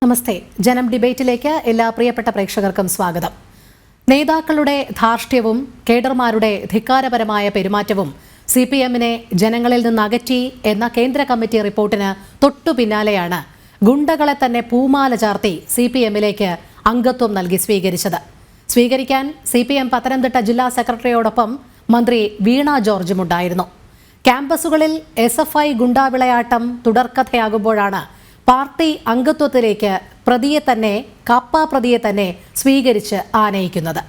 നമസ്തേ. ജനം ഡിബേറ്റിലേക്ക് എല്ലാ പ്രിയപ്പെട്ട പ്രേക്ഷകർക്കും സ്വാഗതം. നേതാക്കളുടെ ധാർഷ്ട്യവും കേഡർമാരുടെ ധിക്കാരപരമായ പെരുമാറ്റവും CPM-നെ ജനങ്ങളിൽ നിന്ന് അകറ്റി എന്ന കേന്ദ്ര കമ്മിറ്റി റിപ്പോർട്ടിന് തൊട്ടു പിന്നാലെയാണ് ഗുണ്ടകളെ തന്നെ പൂമാല ചാർത്തി CPM-ലേക്ക് അംഗത്വം നൽകി സ്വീകരിക്കാൻ CPM പത്തനംതിട്ട ജില്ലാ സെക്രട്ടറിയോടൊപ്പം മന്ത്രി വീണ ജോർജും ഉണ്ടായിരുന്നു. ക്യാമ്പസുകളിൽ SFI ഗുണ്ടാവിളയാട്ടം തുടർക്കഥയാകുമ്പോഴാണ് പാർട്ടി അംഗത്വത്തിലേക്ക് പ്രതിയെ തന്നെ സ്വീകരിച്ച് ആനയിക്കുന്നത്.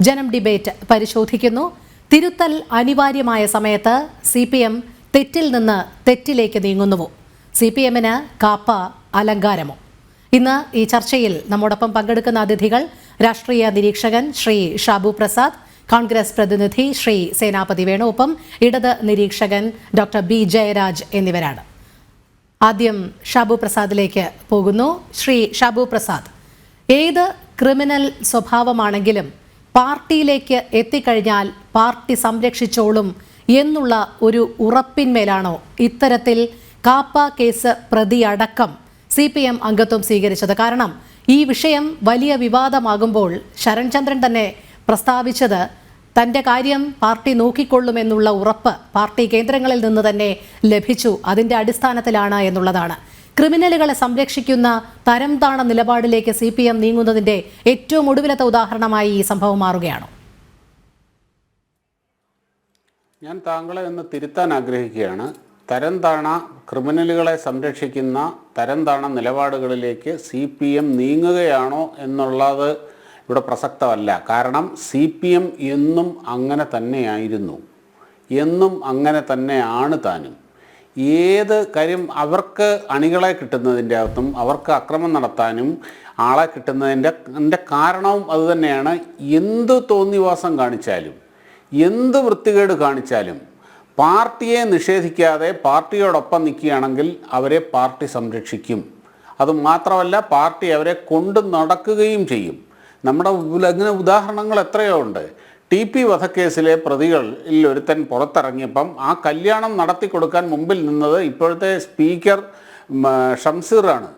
ജനം ഡിബേറ്റ് പരിശോധിക്കുന്നു. തിരുത്തൽ അനിവാര്യമായ സമയത്ത് CPM തെറ്റിൽ നിന്ന് തെറ്റിലേക്ക് നീങ്ങുന്നുവോ? CPM-ന് കാപ്പ അലങ്കാരമോ? ഇന്ന് ഈ ചർച്ചയിൽ നമ്മോടൊപ്പം പങ്കെടുക്കുന്ന അതിഥികൾ രാഷ്ട്രീയ നിരീക്ഷകൻ ശ്രീ ഷാബു പ്രസാദ്, കോൺഗ്രസ് പ്രതിനിധി ശ്രീ സേനാപതി വേണു, ഒപ്പം ഇടത് നിരീക്ഷകൻ ഡോക്ടർ B ജയരാജ് എന്നിവരാണ്. ആദ്യം ഷാബു പ്രസാദിലേക്ക് പോകുന്നു. ശ്രീ ഷാബു പ്രസാദ്, ഏത് ക്രിമിനൽ സ്വഭാവമാണെങ്കിലും പാർട്ടിയിലേക്ക് എത്തിക്കഴിഞ്ഞാൽ പാർട്ടി സംരക്ഷിച്ചോളും എന്നുള്ള ഒരു ഉറപ്പിന്മേലാണോ ഇത്തരത്തിൽ കാപ്പ കേസ് പ്രതിയടക്കം CPM അംഗത്വം സ്വീകരിച്ചത്? കാരണം ഈ വിഷയം വലിയ വിവാദമാകുമ്പോൾ ശരൺചന്ദ്രൻ തന്നെ പ്രസ്താവിച്ചത് തൻ്റെ കാര്യം പാർട്ടി നോക്കിക്കൊള്ളുമെന്നുള്ള ഉറപ്പ് പാർട്ടി കേന്ദ്രങ്ങളിൽ നിന്ന് തന്നെ ലഭിച്ചു, അതിൻ്റെ അടിസ്ഥാനത്തിലാണ് എന്നുള്ളതാണ്. ക്രിമിനലുകളെ സംരക്ഷിക്കുന്ന തരംതാണ നിലപാടിലേക്ക് CPM നീങ്ങുന്നതിൻ്റെ ഏറ്റവും ഒടുവിലത്തെ ഉദാഹരണമായി ഈ സംഭവം മാറുകയാണോ? ഞാൻ താങ്കളെ ഒന്ന് തിരുത്താൻ ആഗ്രഹിക്കുകയാണ്. തരംതാണ ക്രിമിനലുകളെ സംരക്ഷിക്കുന്ന തരംതാണ നിലപാടുകളിലേക്ക് CPM നീങ്ങുകയാണോ എന്നുള്ളത് ഇവിടെ പ്രസക്തമല്ല. കാരണം CPM എന്നും അങ്ങനെ തന്നെയായിരുന്നു, എന്നും അങ്ങനെ തന്നെയാണ് താനും. ഏത് കാര്യം അവർക്ക് അണികളെ കിട്ടുന്നതിൻ്റെ അകത്തും അവർക്ക് അക്രമം നടത്താനും ആളെ കിട്ടുന്നതിൻ്റെ കാരണവും അതുതന്നെയാണ്. എന്ത് തോന്നിവാസം കാണിച്ചാലും എന്ത് വൃത്തികേട് കാണിച്ചാലും പാർട്ടിയെ നിഷേധിക്കാതെ പാർട്ടിയോടൊപ്പം നിൽക്കുകയാണെങ്കിൽ അവരെ പാർട്ടി സംരക്ഷിക്കും. അതുമാത്രമല്ല, പാർട്ടി അവരെ കൊണ്ടു നടക്കുകയും ചെയ്യും. നമ്മുടെ അങ്ങനെ ഉദാഹരണങ്ങൾ എത്രയോ ഉണ്ട്. TP വധക്കേസിലെ പ്രതികളിൽ ഒരുത്തൻ പുറത്തിറങ്ങിയപ്പം ആ കല്യാണം നടത്തി കൊടുക്കാൻ മുമ്പിൽ നിന്നത് ഇപ്പോഴത്തെ സ്പീക്കർ ഷംസീറാണ്.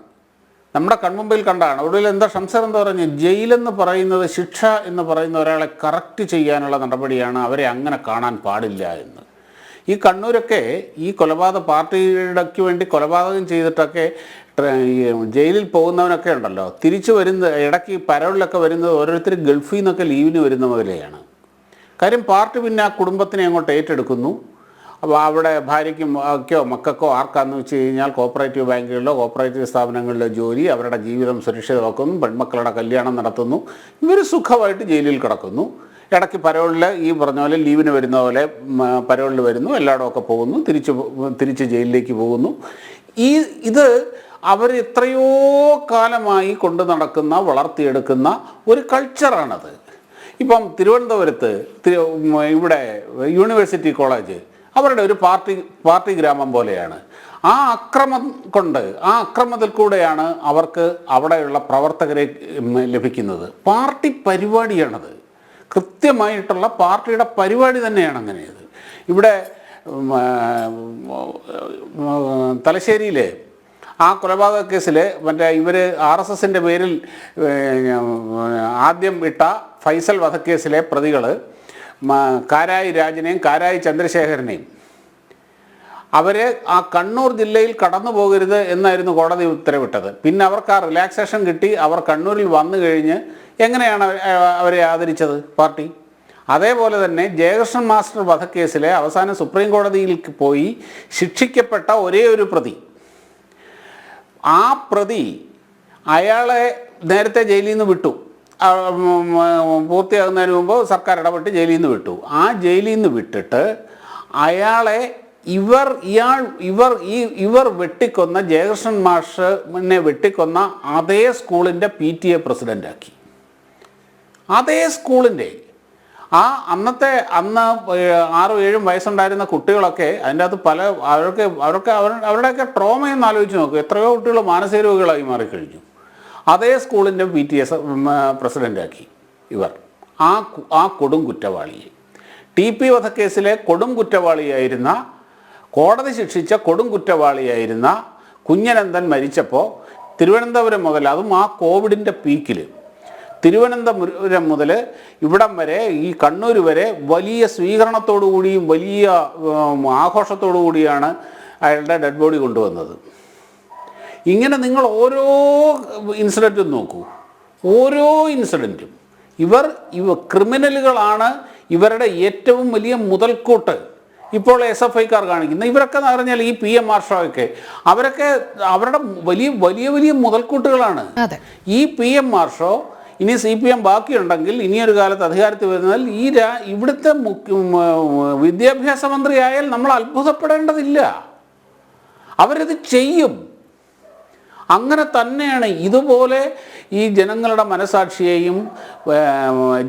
നമ്മുടെ കൺമുമ്പിൽ കണ്ടാണ്. ഒടുവിൽ എന്താ ഷംസീർ എന്ന് പറഞ്ഞു? ജയിലെന്ന് പറയുന്നത്, ശിക്ഷ എന്ന് പറയുന്ന ഒരാളെ കറക്റ്റ് ചെയ്യാനുള്ള നടപടിയാണ്, അവരെ അങ്ങനെ കാണാൻ പാടില്ല എന്ന്. ഈ കണ്ണൂരൊക്കെ ഈ കൊലപാതക പാർട്ടിയുടെക്ക് വേണ്ടി കൊലപാതകം ചെയ്തിട്ടൊക്കെ ജയിലിൽ പോകുന്നവനൊക്കെ ഉണ്ടല്ലോ, തിരിച്ചു വരുന്ന ഇടയ്ക്ക് പരോളിലൊക്കെ വരുന്നത് ഓരോരുത്തർ ഗൾഫിൽ നിന്നൊക്കെ ലീവിന് വരുന്ന മുതലെയാണ്. കാര്യം പാർട്ടി പിന്നെ ആ കുടുംബത്തിനെ അങ്ങോട്ട് ഏറ്റെടുക്കുന്നു. അപ്പോൾ അവിടെ ഭാര്യയ്ക്കും ഒക്കെയോ മക്കൾക്കോ ആർക്കാന്ന് വെച്ച് കഴിഞ്ഞാൽ കോപ്പറേറ്റീവ് ബാങ്കുകളിലോ കോപ്പറേറ്റീവ് സ്ഥാപനങ്ങളിലോ ജോലി, അവരുടെ ജീവിതം സുരക്ഷിതമാക്കുന്നു, പെൺമക്കളുടെ കല്യാണം നടത്തുന്നു, ഇവർ സുഖമായിട്ട് ജയിലിൽ കിടക്കുന്നു. ഇടയ്ക്ക് പരോളിൽ ഈ പറഞ്ഞ പോലെ ലീവിന് വരുന്ന പോലെ പരോളിൽ വരുന്നു, എല്ലായിടമൊക്കെ പോകുന്നു, തിരിച്ച് ജയിലിലേക്ക് പോകുന്നു. ഇത് അവർ എത്രയോ കാലമായി കൊണ്ടു നടക്കുന്ന വളർത്തിയെടുക്കുന്ന ഒരു കൾച്ചറാണത്. ഇപ്പം തിരുവനന്തപുരത്ത് ഇവിടെ യൂണിവേഴ്സിറ്റി കോളേജ് അവരുടെ ഒരു പാർട്ടി ഗ്രാമം പോലെയാണ്. ആ അക്രമത്തിൽ കൂടെയാണ് അവർക്ക് അവിടെയുള്ള പ്രവർത്തകരെ ലഭിക്കുന്നത്. പാർട്ടി പരിപാടിയാണത്, കൃത്യമായിട്ടുള്ള പാർട്ടിയുടെ പരിപാടി തന്നെയാണ് അങ്ങനെയത്. ഇവിടെ തലശ്ശേരിയിലെ ആ കൊലപാതക കേസിൽ ഇവർ RSSൻ്റെ പേരിൽ ആദ്യം ഇട്ട ഫൈസൽ വധക്കേസിലെ പ്രതികൾ കാരായി രാജനെയും കാരായി ചന്ദ്രശേഖരനെയും അവർ ആ കണ്ണൂർ ജില്ലയിൽ കടന്നു പോകരുത് എന്നായിരുന്നു കോടതി ഉത്തരവിട്ടത്. പിന്നെ അവർക്ക് ആ റിലാക്സേഷൻ കിട്ടി. അവർ കണ്ണൂരിൽ വന്നു കഴിഞ്ഞ് എങ്ങനെയാണ് അവരെ ആദരിച്ചത് പാർട്ടി? അതേപോലെ തന്നെ ജയകൃഷ്ണൻ മാസ്റ്റർ വധക്കേസിലെ അവസാനം സുപ്രീം കോടതിയിൽ പോയി ശിക്ഷിക്കപ്പെട്ട ഒരേ ഒരു പ്രതി, ആ പ്രതി അയാളെ നേരത്തെ ജയിലിൽ നിന്ന് വിട്ടു. പൂർത്തിയാകുന്നതിന് മുമ്പ് സർക്കാർ ഇടപെട്ട് ജയിലിൽ നിന്ന് വിട്ടു. ആ ജയിലിൽ നിന്ന് വിട്ടിട്ട് അയാളെ ഇവർ വെട്ടിക്കൊന്ന ജയകൃഷ്ണൻ മാഷിനെ വെട്ടിക്കൊന്ന അതേ സ്കൂളിൻ്റെ PTA പ്രസിഡൻ്റാക്കി. അതേ സ്കൂളിൻ്റെ അന്ന് 6-7 വയസ്സുണ്ടായിരുന്ന കുട്ടികളൊക്കെ അതിൻ്റെ അകത്ത് പല അവരുടെയൊക്കെ ട്രോമയെന്ന് ആലോചിച്ച് നോക്കും. എത്രയോ കുട്ടികൾ മാനസിക രോഗികളായി മാറിക്കഴിഞ്ഞു. അതേ സ്കൂളിൻ്റെ PTA പ്രസിഡൻ്റാക്കി ഇവർ ആ കൊടും കുറ്റവാളിയെ. TP വധക്കേസിലെ കൊടും കുറ്റവാളിയായിരുന്ന, കോടതി ശിക്ഷിച്ച കൊടും കുറ്റവാളിയായിരുന്ന കുഞ്ഞനന്ദൻ മരിച്ചപ്പോൾ തിരുവനന്തപുരം മുതൽ, അതും ആ കോവിഡിൻ്റെ പീക്കിൽ തിരുവനന്തപുരം മുതൽ ഇവിടം വരെ, ഈ കണ്ണൂർ വരെ വലിയ സ്വീകരണത്തോടു കൂടിയും വലിയ ആഘോഷത്തോടു കൂടിയാണ് അയാളുടെ ഡെഡ് ബോഡി കൊണ്ടുവന്നത്. ഇങ്ങനെ നിങ്ങൾ ഓരോ ഇൻസിഡൻറ്റും നോക്കൂ, ഓരോ ഇൻസിഡൻറ്റും ഇവർ ക്രിമിനലുകളാണ്, ഇവരുടെ ഏറ്റവും വലിയ മുതൽക്കൂട്ട് ഇപ്പോൾ SFIക്കാർ കാണിക്കുന്നത്. ഇവരൊക്കെ എന്ന് പറഞ്ഞാൽ ഈ PM-R ഷോയൊക്കെ അവരൊക്കെ അവരുടെ വലിയ വലിയ വലിയ മുതൽക്കൂട്ടുകളാണ്. ഈ PM-R ഷോ ഇനി CPM ബാക്കിയുണ്ടെങ്കിൽ ഇനിയൊരു കാലത്ത് അധികാരത്തിൽ വരുന്നതിൽ ഇവിടുത്തെ വിദ്യാഭ്യാസ മന്ത്രിയായാൽ നമ്മൾ അത്ഭുതപ്പെടേണ്ടതില്ല. അവരത് ചെയ്യും. അങ്ങനെ തന്നെയാണ്. ഇതുപോലെ ഈ ജനങ്ങളുടെ മനസാക്ഷിയെയും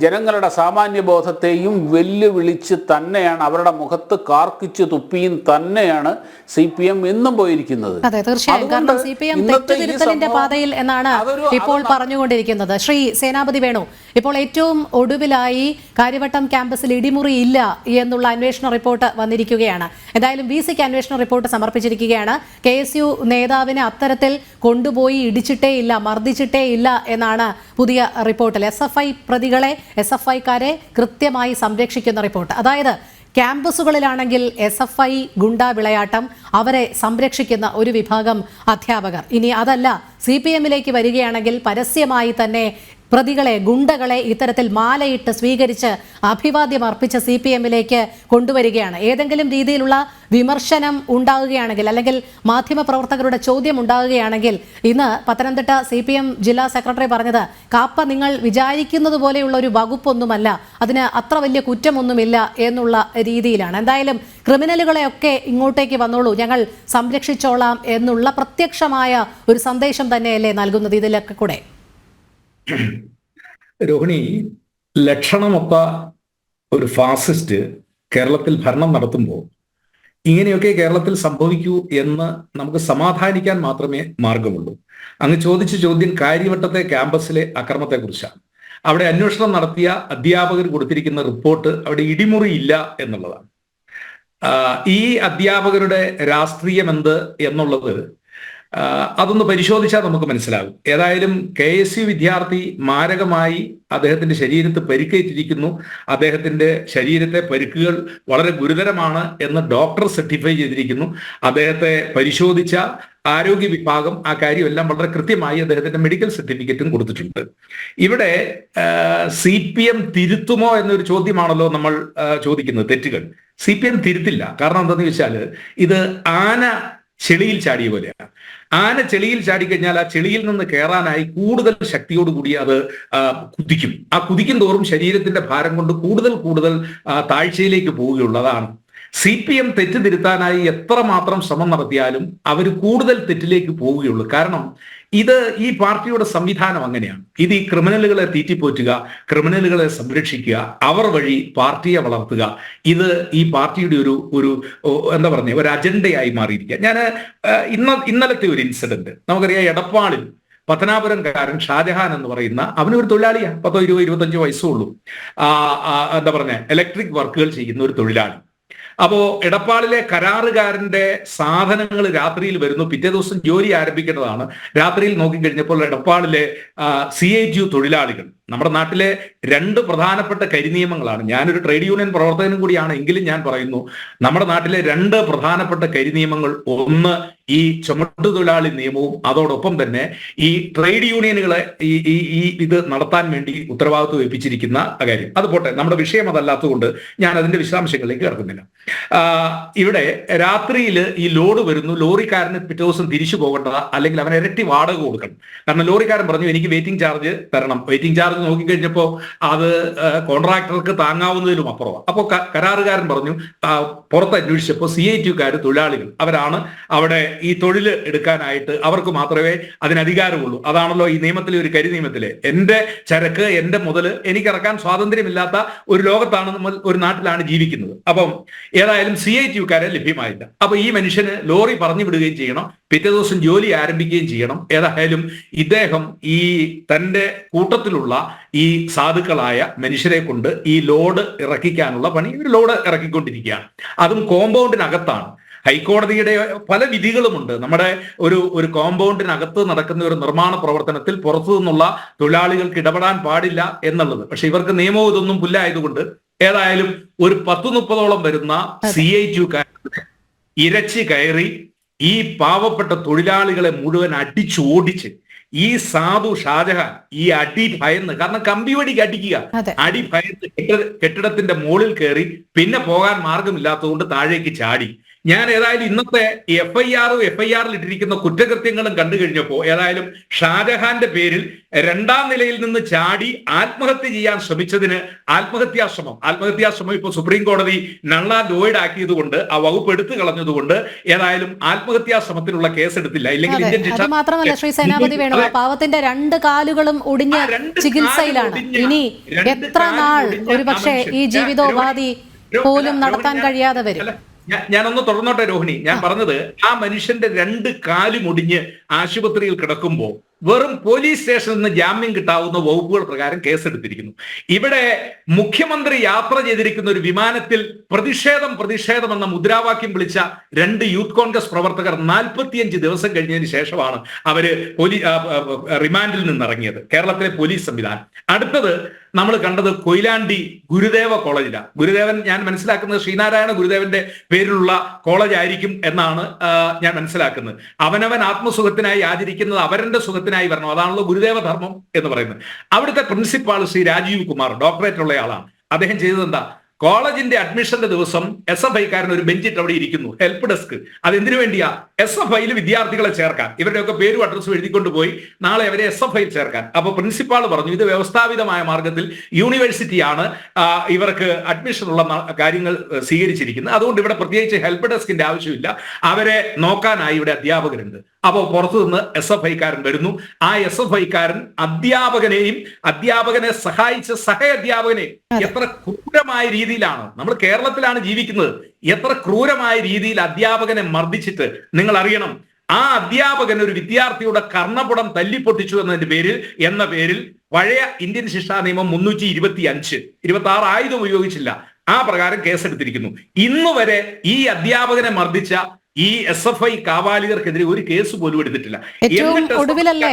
ജനങ്ങളുടെ സാമാന്യബോധത്തെയും വെല്ലുവിളിച്ച് തന്നെയാണ്, അവരുടെ മുഖത്ത് കാർക്കിച്ച് തുപ്പിയും തന്നെയാണ് CPM എന്നും പോയിരിക്കുന്നത്. അതെ, തീർച്ചയായും. കാരണം CPM തെറ്റുതിരുത്തലിന്റെ പാതയിൽ എന്നാണ് ഇപ്പോൾ പറഞ്ഞുകൊണ്ടിരിക്കുന്നത്. ശ്രീ സേനാപതി വേണു, ഇപ്പോൾ ഏറ്റവും ഒടുവിലായി കാര്യവട്ടം ക്യാമ്പസിൽ ഇടിമുറി ഇല്ല എന്നുള്ള അന്വേഷണ റിപ്പോർട്ട് വന്നിരിക്കുകയാണ്. എന്തായാലും VCക്ക് അന്വേഷണ റിപ്പോർട്ട് സമർപ്പിച്ചിരിക്കുകയാണ്. KSU നേതാവിനെ അത്തരത്തിൽ കൊണ്ടുപോയി ഇടിച്ചിട്ടേ ഇല്ല, മർദ്ദിച്ചിട്ടേ ഇല്ല എന്നാണ് പുതിയ റിപ്പോർട്ടിൽ. SFI പ്രതികളെ, SFIക്കാരെ കൃത്യമായി സംരക്ഷിക്കുന്ന റിപ്പോർട്ട്. അതായത് ക്യാമ്പസുകളിലാണെങ്കിൽ SFI ഗുണ്ടാ വിളയാട്ടം, അവരെ സംരക്ഷിക്കുന്ന ഒരു വിഭാഗം അധ്യാപകർ. ഇനി അതല്ല, CPMലേക്ക് വരികയാണെങ്കിൽ പരസ്യമായി തന്നെ പ്രതികളെ, ഗുണ്ടകളെ ഇത്തരത്തിൽ മാലയിട്ട് സ്വീകരിച്ച് അഭിവാദ്യം അർപ്പിച്ച CPMലേക്ക് കൊണ്ടുവരികയാണ്. ഏതെങ്കിലും രീതിയിലുള്ള വിമർശനം ഉണ്ടാകുകയാണെങ്കിൽ, അല്ലെങ്കിൽ മാധ്യമപ്രവർത്തകരുടെ ചോദ്യം ഉണ്ടാകുകയാണെങ്കിൽ, ഇന്ന് പത്തനംതിട്ട CPM ജില്ലാ സെക്രട്ടറി പറഞ്ഞത്, കാപ്പ നിങ്ങൾ വിചാരിക്കുന്നത് പോലെയുള്ള ഒരു വകുപ്പൊന്നുമല്ല, അതിന് അത്ര വലിയ കുറ്റമൊന്നുമില്ല എന്നുള്ള രീതിയിലാണ്. എന്തായാലും ക്രിമിനലുകളെയൊക്കെ ഇങ്ങോട്ടേക്ക് വന്നോളൂ, ഞങ്ങൾ സംരക്ഷിച്ചോളാം എന്നുള്ള പ്രത്യക്ഷമായ ഒരു സന്ദേശം തന്നെയല്ലേ നൽകുന്നത് ഇതിലൊക്കെ കൂടെ? രോഹിണി, ലക്ഷണമൊത്ത ഒരു ഫാസിസ്റ്റ് കേരളത്തിൽ ഭരണം നടത്തുമ്പോൾ ഇങ്ങനെയൊക്കെ കേരളത്തിൽ സംഭവിക്കൂ എന്ന് നമുക്ക് സമാധാനിക്കാൻ മാത്രമേ മാർഗമുള്ളൂ. അങ്ങ് ചോദിച്ച ചോദ്യം കാര്യവട്ടത്തെ ക്യാമ്പസിലെ അക്രമത്തെക്കുറിച്ചാണ്. അവിടെ അന്വേഷണം നടത്തിയ അധ്യാപകർ കൊടുത്തിരിക്കുന്ന റിപ്പോർട്ട് അവിടെ ഇടിമുറി ഇല്ല എന്നുള്ളതാണ്. ഈ അധ്യാപകരുടെ രാഷ്ട്രീയം എന്ത് എന്നുള്ളത് അതൊന്ന് പരിശോധിച്ചാൽ നമുക്ക് മനസ്സിലാകും. ഏതായാലും KSU വിദ്യാർത്ഥി മാരകമായി അദ്ദേഹത്തിന്റെ ശരീരത്ത് പരിക്കേറ്റിരിക്കുന്നു. അദ്ദേഹത്തിന്റെ ശരീരത്തെ പരിക്കുകൾ വളരെ ഗുരുതരമാണ് എന്ന് ഡോക്ടർ സർട്ടിഫൈ ചെയ്തിരിക്കുന്നു. അദ്ദേഹത്തെ പരിശോധിച്ച ആരോഗ്യ വിഭാഗം ആ കാര്യമെല്ലാം വളരെ കൃത്യമായി അദ്ദേഹത്തിന്റെ മെഡിക്കൽ സർട്ടിഫിക്കറ്റും കൊടുത്തിട്ടുണ്ട്. ഇവിടെ CPM തിരുത്തുമോ എന്നൊരു ചോദ്യമാണല്ലോ നമ്മൾ ചോദിക്കുന്നത്. തെറ്റുകൾ CPM തിരുത്തില്ല. കാരണം എന്താണെന്ന് ചോദിച്ചാൽ ഇത് ആന ചെളിയിൽ ചാടിയ പോലെയാണ്. ആന ചെളിയിൽ ചാടിക്കഴിഞ്ഞാൽ ആ ചെളിയിൽ നിന്ന് കയറാനായി കൂടുതൽ ശക്തിയോടുകൂടി അത് കുതിക്കും. ആ കുതിക്കും തോറും ശരീരത്തിന്റെ ഭാരം കൊണ്ട് കൂടുതൽ താഴ്ചയിലേക്ക് പോവുകയുള്ളൂ. അതാണ് CPM തെറ്റ് തിരുത്താനായി എത്രമാത്രം ശ്രമം നടത്തിയാലും അവർ കൂടുതൽ തെറ്റിലേക്ക് പോവുകയുള്ളൂ. കാരണം ഇത് ഈ പാർട്ടിയുടെ സംവിധാനം അങ്ങനെയാണ്. ഇത് ഈ ക്രിമിനലുകളെ തീറ്റിപ്പോറ്റുക, ക്രിമിനലുകളെ സംരക്ഷിക്കുക, അവർ വഴി പാർട്ടിയെ വളർത്തുക. ഇത് ഈ പാർട്ടിയുടെ ഒരു എന്താ പറഞ്ഞ ഒരു അജണ്ടയായി മാറിയിരിക്കുക. ഞാൻ ഇന്നലത്തെ ഒരു ഇൻസിഡന്റ് നമുക്കറിയാം. എടപ്പാളിൽ പത്തനാപുരംകാരൻ ഷാജഹാൻ എന്ന് പറയുന്ന അവനൊരു തൊഴിലാളിയാണ്. 10-20-25 വയസ്സുള്ളൂ. എന്താ പറഞ്ഞ ഇലക്ട്രിക് വർക്കുകൾ ചെയ്യുന്ന ഒരു തൊഴിലാളി. അപ്പോ എടപ്പാളിലെ കരാറുകാരന്റെ സാധനങ്ങൾ രാത്രിയിൽ വരുന്നു. പിറ്റേ ദിവസം ജോലി ആരംഭിക്കേണ്ടതാണ്. രാത്രിയിൽ നോക്കിക്കഴിഞ്ഞപ്പോൾ എടപ്പാളിലെ CITU തൊഴിലാളികൾ, നമ്മുടെ നാട്ടിലെ 2 പ്രധാനപ്പെട്ട കരിനിയമങ്ങളാണ്. ഞാനൊരു ട്രേഡ് യൂണിയൻ പ്രവർത്തകനും കൂടിയാണ്, എങ്കിലും ഞാൻ പറയുന്നു, നമ്മുടെ നാട്ടിലെ 2 പ്രധാനപ്പെട്ട കരിനിയമങ്ങൾ, ഒന്ന് ഈ ചുമട്ടുതൊഴിലാളി നിയമവും അതോടൊപ്പം തന്നെ ഈ ട്രേഡ് യൂണിയനുകളെ ഈ ഇത് നടത്താൻ വേണ്ടി ഉത്തരവാദിത്വം ഏൽപ്പിച്ചിരിക്കുന്ന കാര്യം. അത് പോട്ടെ, നമ്മുടെ വിഷയം അതല്ലാത്തതുകൊണ്ട് ഞാൻ അതിന്റെ വിശദാംശങ്ങളിലേക്ക് കിടക്കുന്നില്ല. ഇവിടെ രാത്രിയിൽ ഈ ലോഡ് വരുന്നു. ലോറിക്കാരന് പിറ്റേ ദിവസം തിരിച്ചു പോകേണ്ടതാ, അല്ലെങ്കിൽ അവൻ ഇരട്ടി വാടക കൊടുക്കണം. കാരണം ലോറിക്കാരൻ പറഞ്ഞു എനിക്ക് വെയിറ്റിംഗ് ചാർജ് തരണം. വെയിറ്റിംഗ് ചാർജ് നോക്കിക്കഴിഞ്ഞപ്പോൾ അത് കോൺട്രാക്ടർക്ക് താങ്ങാവുന്നതിലും അപ്പുറമാണ്. അപ്പോൾ കരാറുകാരൻ പറഞ്ഞു, പുറത്ത് അന്വേഷിച്ചപ്പോൾ CITUക്കാർ തൊഴിലാളികൾ അവരാണ് അവിടെ ഈ തൊഴിൽ എടുക്കാനായിട്ട്, അവർക്ക് മാത്രമേ അതിന് അധികാരമുള്ളൂ. അതാണല്ലോ ഈ നിയമത്തിലെ ഒരു കരിനിയമത്തിലെ, എന്റെ ചരക്ക് എന്റെ മുതൽ എനിക്കിറക്കാൻ സ്വാതന്ത്ര്യമില്ലാത്ത ഒരു ലോകത്താണ് നമ്മൾ, ഒരു നാട്ടിലാണ് ജീവിക്കുന്നത്. അപ്പം ഏതായാലും CITUക്കാരെ ലഭ്യമായില്ല. അപ്പൊ ഈ മനുഷ്യന് ലോറി പറഞ്ഞു വിടുകയും ചെയ്യണം, പിറ്റേ ദിവസം ജോലി ആരംഭിക്കുകയും ചെയ്യണം. ഏതായാലും ഇദ്ദേഹം ഈ തന്റെ കൂട്ടത്തിലുള്ള ഈ സാധുക്കളായ മനുഷ്യരെ കൊണ്ട് ഈ ലോഡ് ഇറക്കിക്കാനുള്ള പണി, ഒരു ലോഡ് ഇറക്കിക്കൊണ്ടിരിക്കുകയാണ്. അതും കോമ്പൗണ്ടിനകത്താണ്. ഹൈക്കോടതിയുടെ പല വിധികളുമുണ്ട്. നമ്മുടെ ഒരു കോമ്പൗണ്ടിനകത്ത് നടക്കുന്ന ഒരു നിർമ്മാണ പ്രവർത്തനത്തിൽ പുറത്തു നിന്നുള്ള തൊഴിലാളികൾക്ക് ഇടപെടാൻ പാടില്ല എന്നുള്ളത്. പക്ഷെ ഇവർക്ക് നിയമവും ഇതൊന്നും പുല്ലായതുകൊണ്ട് ഏതായാലും ഒരു 10-30ഓളം വരുന്ന CITU ഇരച്ച് കയറി ഈ പാവപ്പെട്ട തൊഴിലാളികളെ മുഴുവൻ അടിച്ചോടിച്ച് ഈ സാധു ഷാജഹാൻ ഈ അടി ഭയന്ന്, കാരണം കമ്പിവടിക്ക് അടിക്കുക, അടി ഭയന്ന് കെട്ടിടത്തിന്റെ മുകളിൽ കയറി പിന്നെ പോകാൻ മാർഗമില്ലാത്തതുകൊണ്ട് താഴേക്ക് ചാടി. ഞാൻ ഏതായാലും ഇന്നത്തെ FIRൽ ഇട്ടിരിക്കുന്ന കുറ്റകൃത്യങ്ങളും കണ്ടു കഴിഞ്ഞപ്പോൾ ഏതായാലും ഷാജഹാന്റെ പേരിൽ 2ാം നിലയിൽ നിന്ന് ചാടി ആത്മഹത്യ ചെയ്യാൻ ശ്രമിച്ചതിന് ആത്മഹത്യാശ്രമം ഇപ്പൊ സുപ്രീം കോടതി നൾ ആൻഡ് വോയിഡ് ആക്കിയത് കൊണ്ട്, ആ വകുപ്പ് എടുത്തു കളഞ്ഞതുകൊണ്ട് ഏതായാലും ആത്മഹത്യാശ്രമത്തിനുള്ള കേസെടുത്തില്ല. ഇല്ലെങ്കിൽ ഇന്ത്യൻ മാത്രമല്ല ശ്രീ സേനാപതി വേണു, പാവത്തിന്റെ 2 കാലുകളും ഒടിഞ്ഞ് ചികിത്സയിലാണ്. ഇനി എത്ര നാൾ ഒരുപക്ഷെ ഈ ജീവിതോപാധി പോലും നടത്താൻ കഴിയാതെ വരും. ഞാനൊന്ന് തുടർന്നോട്ടെ രോഹിണി. ഞാൻ പറഞ്ഞത് ആ മനുഷ്യന്റെ 2 കാലും ഒടിഞ്ഞ് ആശുപത്രിയിൽ കിടക്കുമ്പോൾ വെറും പോലീസ് സ്റ്റേഷനിൽ നിന്ന് ജാമ്യം കിട്ടാവുന്ന വകുപ്പുകൾ പ്രകാരം കേസെടുത്തിരിക്കുന്നു. ഇവിടെ മുഖ്യമന്ത്രി യാത്ര ചെയ്തിരിക്കുന്ന ഒരു വിമാനത്തിൽ പ്രതിഷേധം എന്ന മുദ്രാവാക്യം വിളിച്ച 2 യൂത്ത് കോൺഗ്രസ് പ്രവർത്തകർ 45 ദിവസം കഴിഞ്ഞതിന് ശേഷമാണ് അവര് റിമാൻഡിൽ നിന്നിറങ്ങിയത്, കേരളത്തിലെ പോലീസ് സംവിധാനം. അടുത്തത് നമ്മൾ കണ്ടത് കൊയിലാണ്ടി ഗുരുദേവ കോളേജിലാണ്. ഗുരുദേവൻ, ഞാൻ മനസ്സിലാക്കുന്നത് ശ്രീനാരായണ ഗുരുദേവന്റെ പേരിലുള്ള കോളേജ് ആയിരിക്കും എന്നാണ് ഞാൻ മനസ്സിലാക്കുന്നത്. അവനവൻ ആത്മസുഖത്തിനായി ആചരിക്കുന്നത് അവരന്റെ സുഖത്തിനായി വരണം, അതാണല്ലോ ഗുരുദേവ ധർമ്മം എന്ന് പറയുന്നത്. അവിടുത്തെ പ്രിൻസിപ്പാൾ ശ്രീ രാജീവ് കുമാർ, ഡോക്ടറേറ്റ് ഉള്ള ആളാണ്. അദ്ദേഹം ചെയ്തത് എന്താ? കോളേജിന്റെ അഡ്മിഷന്റെ ദിവസം SFIക്കാരൻ ഒരു ബെഞ്ചിട്ട് അവിടെ ഇരിക്കുന്നു, ഹെൽപ്പ് ഡെസ്ക്. അതെന്തിനു വേണ്ടിയാ? SFIയിൽ വിദ്യാർത്ഥികളെ ചേർക്കാൻ. ഇവരുടെയൊക്കെ പേരും അഡ്രസ്സും എഴുതിക്കൊണ്ട് പോയി നാളെ അവരെ SFIയിൽ ചേർക്കാൻ. അപ്പൊ പ്രിൻസിപ്പാൾ പറഞ്ഞു, ഇത് വ്യവസ്ഥാപിതമായ മാർഗത്തിൽ യൂണിവേഴ്സിറ്റിയാണ് ഇവർക്ക് അഡ്മിഷനുള്ള കാര്യങ്ങൾ സ്വീകരിച്ചിരിക്കുന്നത്, അതുകൊണ്ട് ഇവിടെ പ്രത്യേകിച്ച് ഹെൽപ്പ് ഡെസ്കിന്റെ ആവശ്യമില്ല, അവരെ നോക്കാനായി ഇവിടെ അധ്യാപകരുണ്ട്. അപ്പോൾ പുറത്തു നിന്ന് SFIക്കാരൻ വരുന്നു. ആ SFIക്കാരൻ അധ്യാപകനെ സഹായിച്ച അധ്യാപകനെയും എത്ര ക്രൂരമായ രീതിയിലാണ്, നമ്മൾ കേരളത്തിലാണ് ജീവിക്കുന്നത്, എത്ര ക്രൂരമായ രീതിയിൽ അധ്യാപകനെ മർദ്ദിച്ചിട്ട് നിങ്ങൾ അറിയണം. ആ അധ്യാപകൻ ഒരു വിദ്യാർത്ഥിയുടെ കർണപുടം തല്ലിപ്പൊട്ടിച്ചു എന്ന പേരിൽ പഴയ ഇന്ത്യൻ ശിക്ഷാ നിയമം 325 26 ആയുധം ഉപയോഗിച്ചില്ല, ആ പ്രകാരം കേസെടുത്തിരിക്കുന്നു. ഇന്നുവരെ ഈ അധ്യാപകനെ മർദ്ദിച്ച ഈ SFI കാവാലികർക്കെതിരെ ഒരു കേസ് പോലും എടുത്തിട്ടില്ല. ഏറ്റവും ഒടുവിലല്ലേ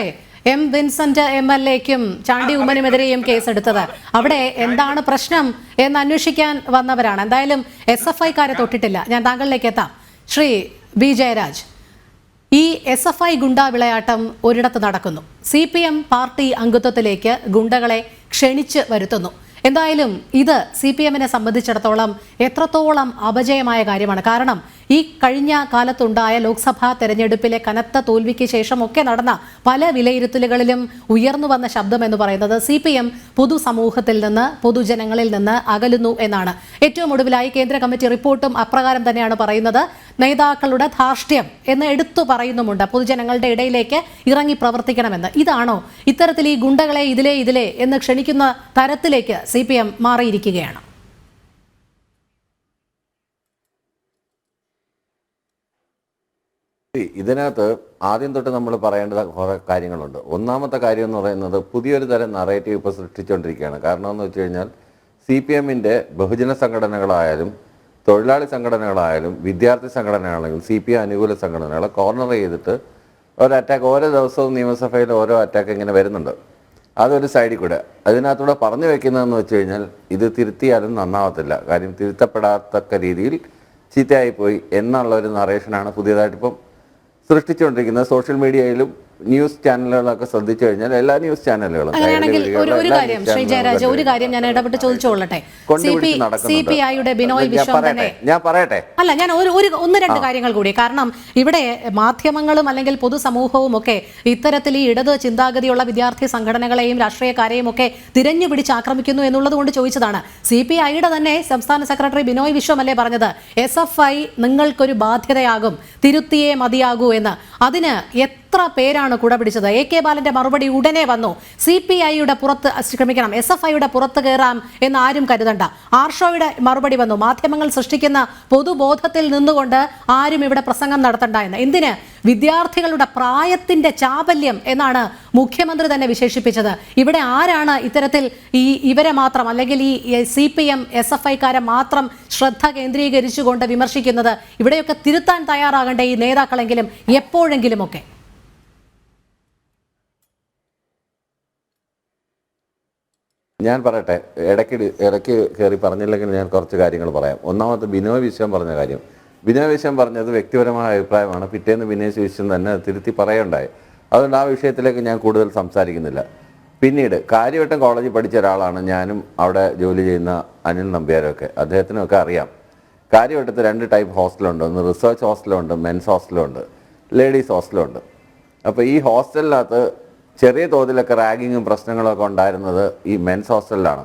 M. വിൻസെന്റ് MLAക്കും ചാണ്ടി ഉമ്മനുമെതിരെയും കേസെടുത്തത്? അവിടെ എന്താണ് പ്രശ്നം എന്ന് അന്വേഷിക്കാൻ വന്നവരാണ്. എന്തായാലും SFIക്കാരെ തൊട്ടിട്ടില്ല. ഞാൻ താങ്കളിലേക്ക് എത്താം. ശ്രീ B. ജയരാജ്, ഈ SFI ഗുണ്ടാ വിളയാട്ടം ഒരിടത്ത് നടക്കുന്നു. CPM പാർട്ടി അംഗത്വത്തിലേക്ക് ഗുണ്ടകളെ ക്ഷണിച്ച് വരുത്തുന്നു. എന്തായാലും ഇത് CPMനെ സംബന്ധിച്ചിടത്തോളം എത്രത്തോളം അപജയമായ കാര്യമാണ്. കാരണം ഈ കഴിഞ്ഞ കാലത്തുണ്ടായ ലോക്സഭാ തെരഞ്ഞെടുപ്പിലെ കനത്ത തോൽവിക്ക് ശേഷമൊക്കെ നടന്ന പല വിലയിരുത്തലുകളിലും ഉയർന്നു വന്ന ശബ്ദം എന്ന് പറയുന്നത് CPM പൊതുസമൂഹത്തിൽ നിന്ന്, പൊതുജനങ്ങളിൽ നിന്ന് അകലുന്നു എന്നാണ്. ഏറ്റവും ഒടുവിലായി കേന്ദ്ര കമ്മിറ്റി റിപ്പോർട്ടും അപ്രകാരം തന്നെയാണ് പറയുന്നത്. നേതാക്കളുടെ ധാർഷ്ട്യം എന്ന് എടുത്തു പറയുന്നുമുണ്ട്, പൊതുജനങ്ങളുടെ ഇടയിലേക്ക് ഇറങ്ങി പ്രവർത്തിക്കണമെന്ന്. ഇതാണോ ഇത്തരത്തിൽ ഈ ഗുണ്ടകളെ ഇതിലേ എന്ന് ക്ഷണിക്കുന്ന തരത്തിലേക്ക് CPM മാറിയിരിക്കുകയാണ്? ഇതിനകത്ത് ആദ്യം തൊട്ട് നമ്മൾ പറയേണ്ട കുറേ കാര്യങ്ങളുണ്ട്. ഒന്നാമത്തെ കാര്യം എന്ന് പറയുന്നത് പുതിയൊരു തരം നറേറ്റീവ് ഇപ്പോൾ സൃഷ്ടിച്ചുകൊണ്ടിരിക്കുകയാണ്. കാരണം എന്ന് വെച്ച് കഴിഞ്ഞാൽ CPMന്റെ ബഹുജന സംഘടനകളായാലും തൊഴിലാളി സംഘടനകളായാലും വിദ്യാർത്ഥി സംഘടനകളായാലും CPM അനുകൂല സംഘടനകളെ കോർണർ ചെയ്തിട്ട് ഒരു അറ്റാക്ക് ഓരോ ദിവസവും നിയമസഭയിൽ ഓരോ അറ്റാക്ക് ഇങ്ങനെ വരുന്നുണ്ട്. അതൊരു സൈഡിൽ കൂടെ അതിനകത്തൂടെ പറഞ്ഞു വെക്കുന്നതെന്ന് വെച്ച് കഴിഞ്ഞാൽ ഇത് തിരുത്തിയാലും നന്നാവത്തില്ല, കാര്യം തിരുത്തപ്പെടാത്തക്ക രീതിയിൽ ചീത്തയായിപ്പോയി എന്നുള്ള ഒരു നറേഷനാണ് പുതിയതായിട്ടിപ്പം സൃഷ്ടിച്ചുകൊണ്ടിരിക്കുന്നത്. സോഷ്യൽ മീഡിയയിലും ന്യൂസ് ചാനലുകളൊക്കെ ശ്രദ്ധിച്ചു കഴിഞ്ഞാൽ എല്ലാ ന്യൂസ് ചാനലുകളും ഒരു കാര്യം ഞാൻ ഇടപെട്ട് ചോദിച്ചോളട്ടെ. CPIയുടെ ബിനോയ് വിശ്വം തന്നെ, ഞാൻ പറയട്ടെ, അല്ല ഞാൻ ഒന്ന് രണ്ട് കാര്യങ്ങൾ കൂടി. കാരണം ഇവിടെ മാധ്യമങ്ങളും അല്ലെങ്കിൽ പൊതുസമൂഹവും ഒക്കെ ഇത്തരത്തിൽ ഈ ഇടത് ചിന്താഗതിയുള്ള വിദ്യാർത്ഥി സംഘടനകളെയും രാഷ്ട്രീയക്കാരെയും ഒക്കെ തിരഞ്ഞു പിടിച്ച് ആക്രമിക്കുന്നു എന്നുള്ളത് കൊണ്ട് ചോദിച്ചതാണ്. CPIയുടെ തന്നെ സംസ്ഥാന സെക്രട്ടറി ബിനോയ് വിശ്വം അല്ലേ പറഞ്ഞത്, SFI നിങ്ങൾക്കൊരു ബാധ്യതയാകും, തിരുത്തിയേ മതിയാകൂ എന്ന്. അതിന് എത്ര പേരാണ് കുട പിടിച്ചത്? AK ബാലന്റെ മറുപടി ഉടനെ വന്നു. CPIയുടെ പുറത്ത് ക്ഷമിക്കണം SFIയുടെ പുറത്ത് കയറാം എന്ന് ആരും കരുതണ്ട. ആർഷോയുടെ മറുപടി വന്നു. മാധ്യമങ്ങൾ സൃഷ്ടിക്കുന്ന പൊതുബോധത്തിൽ നിന്നുകൊണ്ട് ആരും ഇവിടെ പ്രസംഗം നടത്തണ്ട എന്ന്. എന്തിന്? വിദ്യാർത്ഥികളുടെ പ്രായത്തിന്റെ ചാബല്യം എന്നാണ് മുഖ്യമന്ത്രി തന്നെ വിശേഷിപ്പിച്ചത്. ഇവിടെ ആരാണ് ഇത്തരത്തിൽ ഇവരെ മാത്രം അല്ലെങ്കിൽ ഈ CPM SFIക്കാരെ മാത്രം ശ്രദ്ധ കേന്ദ്രീകരിച്ചുകൊണ്ട് വിമർശിക്കുന്നത്? ഇവിടെയൊക്കെ തിരുത്താൻ തയ്യാറാകേണ്ട ഈ നേതാക്കളെങ്കിലും എപ്പോഴെങ്കിലുമൊക്കെ. ഞാൻ പറയട്ടെ, ഇടയ്ക്ക് കയറി പറഞ്ഞില്ലെങ്കിൽ ഞാൻ കുറച്ച് കാര്യങ്ങൾ പറയാം. ഒന്നാമത്തെ ബിനോയ് വിശ്വം പറഞ്ഞ കാര്യം. ബിനോയ് വിശ്വം പറഞ്ഞത് വ്യക്തിപരമായ അഭിപ്രായമാണ്. പിറ്റേന്ന് ബിനോയ് വിശ്വം തന്നെ തിരുത്തി പറയുണ്ടായി. അതുകൊണ്ട് ആ വിഷയത്തിലേക്ക് ഞാൻ കൂടുതൽ സംസാരിക്കുന്നില്ല. പിന്നീട് കാര്യവട്ടം കോളേജിൽ പഠിച്ച ഒരാളാണ് ഞാനും, അവിടെ ജോലി ചെയ്യുന്ന അനിൽ നമ്പ്യാരൊക്കെ. അദ്ദേഹത്തിനൊക്കെ അറിയാം കാര്യവട്ടത്ത് 2 ടൈപ്പ് ഹോസ്റ്റലുണ്ട്. ഒന്ന് റിസർച്ച് ഹോസ്റ്റലുണ്ട്, മെൻസ് ഹോസ്റ്റലുണ്ട്, ലേഡീസ് ഹോസ്റ്റലുണ്ട്. അപ്പോൾ ഈ ഹോസ്റ്റലിനകത്ത് ചെറിയ തോതിലൊക്കെ റാഗിങ്ങും പ്രശ്നങ്ങളൊക്കെ ഉണ്ടായിരുന്നത് ഈ മെൻസ് ഹോസ്റ്റലിലാണ്.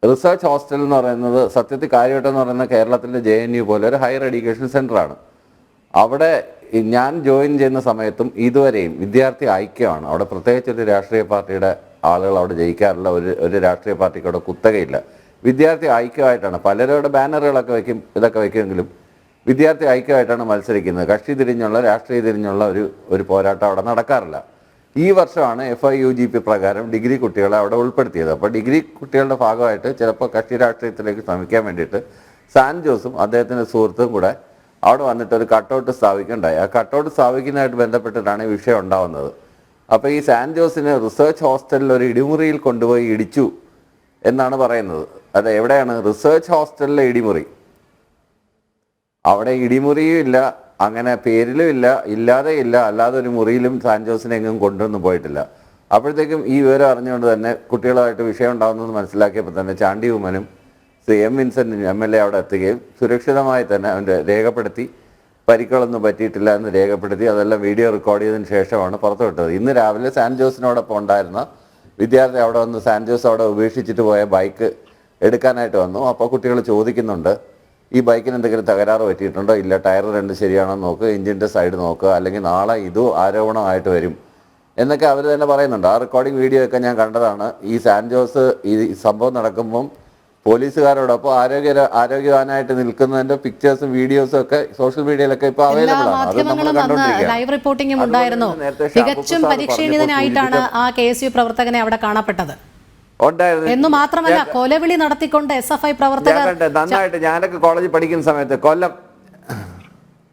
റിസർച്ച് ഹോസ്റ്റൽ എന്ന് പറയുന്നത് സത്യത്തിൽ കാര്യവട്ടം എന്ന് പറയുന്ന കേരളത്തിലെ JNU പോലെ ഒരു ഹയർ എഡ്യൂക്കേഷൻ സെൻ്ററാണ്. അവിടെ ഞാൻ ജോയിൻ ചെയ്യുന്ന സമയത്തും ഇതുവരെയും വിദ്യാർത്ഥി ഐക്യമാണ്. അവിടെ പ്രത്യേകിച്ച് ഒരു രാഷ്ട്രീയ പാർട്ടിയുടെ ആളുകൾ അവിടെ ജയിക്കാറില്ല. ഒരു രാഷ്ട്രീയ പാർട്ടിക്ക് അവിടെ കുത്തകയില്ല. വിദ്യാർത്ഥി ഐക്യമായിട്ടാണ്. പലരുടെ ബാനറുകളൊക്കെ ഇതൊക്കെ വയ്ക്കുമെങ്കിലും വിദ്യാർത്ഥി ഐക്യമായിട്ടാണ് മത്സരിക്കുന്നത്. കക്ഷി തിരിഞ്ഞുള്ള രാഷ്ട്രീയ തിരിഞ്ഞുള്ള ഒരു പോരാട്ടം അവിടെ നടക്കാറില്ല. ഈ വർഷമാണ് FIUGP പ്രകാരം ഡിഗ്രി കുട്ടികളെ അവിടെ ഉൾപ്പെടുത്തിയത്. അപ്പോൾ ഡിഗ്രി കുട്ടികളുടെ ഭാഗമായിട്ട് ചിലപ്പോൾ കക്ഷി രാഷ്ട്രീയത്തിലേക്ക് ശ്രമിക്കാൻ വേണ്ടിയിട്ട് സാൻ ജോസും അദ്ദേഹത്തിൻ്റെ സുഹൃത്തും കൂടെ അവിടെ വന്നിട്ട് ഒരു കട്ടൗട്ട് സ്ഥാപിക്കുകയുണ്ടായി. ആ കട്ടൗട്ട് സ്ഥാപിക്കുന്നതായിട്ട് ബന്ധപ്പെട്ടിട്ടാണ് ഈ വിഷയം ഉണ്ടാവുന്നത്. അപ്പോൾ ഈ സാൻ ജോസിന് റിസർച്ച് ഹോസ്റ്റലിൽ ഒരു ഇടിമുറിയിൽ കൊണ്ടുപോയി ഇടിച്ചു എന്നാണ് പറയുന്നത്. അത് എവിടെയാണ്? റിസർച്ച് ഹോസ്റ്റലിലെ ഇടിമുറി. അവിടെ ഇടിമുറിയും ഇല്ല, അങ്ങനെ പേരിലും ഇല്ല, ഇല്ലാതെ ഇല്ല, അല്ലാതെ ഒരു മുറിയിലും സാൻ ജോസിനെ എങ്ങും കൊണ്ടുവന്നും പോയിട്ടില്ല. അപ്പോഴത്തേക്കും ഈ വിവരം അറിഞ്ഞുകൊണ്ട് തന്നെ കുട്ടികളുമായിട്ട് വിഷയം ഉണ്ടാകുന്നത് മനസ്സിലാക്കിയപ്പോൾ തന്നെ ചാണ്ടി ഉമ്മനും M. വിൻസെന്റ് MLA അവിടെ എത്തുകയും സുരക്ഷിതമായി തന്നെ അവൻ്റെ രേഖപ്പെടുത്തി, പരിക്കുകളൊന്നും പറ്റിയിട്ടില്ല എന്ന് രേഖപ്പെടുത്തി, അതെല്ലാം വീഡിയോ റെക്കോർഡ് ചെയ്തതിന് ശേഷമാണ് പുറത്തുവിട്ടത്. ഇന്ന് രാവിലെ സാൻ ജോസിനോടൊപ്പം ഉണ്ടായിരുന്ന വിദ്യാർത്ഥി അവിടെ വന്ന് സാൻ ജോസ് അവിടെ ഉപേക്ഷിച്ചിട്ട് പോയ ബൈക്ക് എടുക്കാനായിട്ട് വന്നു. അപ്പോൾ കുട്ടികൾ ചോദിക്കുന്നുണ്ട്, ഈ ബൈക്കിന് എന്തെങ്കിലും തകരാറ് പറ്റിയിട്ടുണ്ടോ? ഇല്ല, ടയർ 2 ശരിയാണോ നോക്കുക, എഞ്ചിൻ്റെ സൈഡ് നോക്കുക, അല്ലെങ്കിൽ നാളെ ഇതും ആരോപണമായിട്ട് വരും എന്നൊക്കെ അവർ തന്നെ പറയുന്നുണ്ട്. ആ റെക്കോർഡിംഗ് വീഡിയോ ഒക്കെ ഞാൻ കണ്ടതാണ്. ഈ സാൻ ജോസ് ഈ സംഭവം നടക്കുമ്പം പോലീസുകാരോടൊപ്പം ആരോഗ്യവാനായിട്ട് നിൽക്കുന്നതിന്റെ പിക്ചേഴ്സും വീഡിയോസും ഒക്കെ സോഷ്യൽ മീഡിയയിലൊക്കെ ഇപ്പൊ അവൈലബിൾ ആണ്. അത് നമ്മൾ കണ്ടുകൊണ്ടിരിക്കുകയാണ്. ലൈവ് റിപ്പോർട്ടിംഗും ഉണ്ടായിരുന്നു. തികച്ചും പരിക്ഷീണിതനായിട്ടാണ് ആ KSU പ്രവർത്തകനെ അവിടെ കാണപ്പെട്ടത് എന്ന് മാത്രമല്ല കൊലവിളി നടത്തിക്കൊണ്ട് SFI പ്രവർത്തകർ നന്നായിട്ട്, ഞാനൊക്കെ കോളേജിൽ പഠിക്കുന്ന സമയത്ത്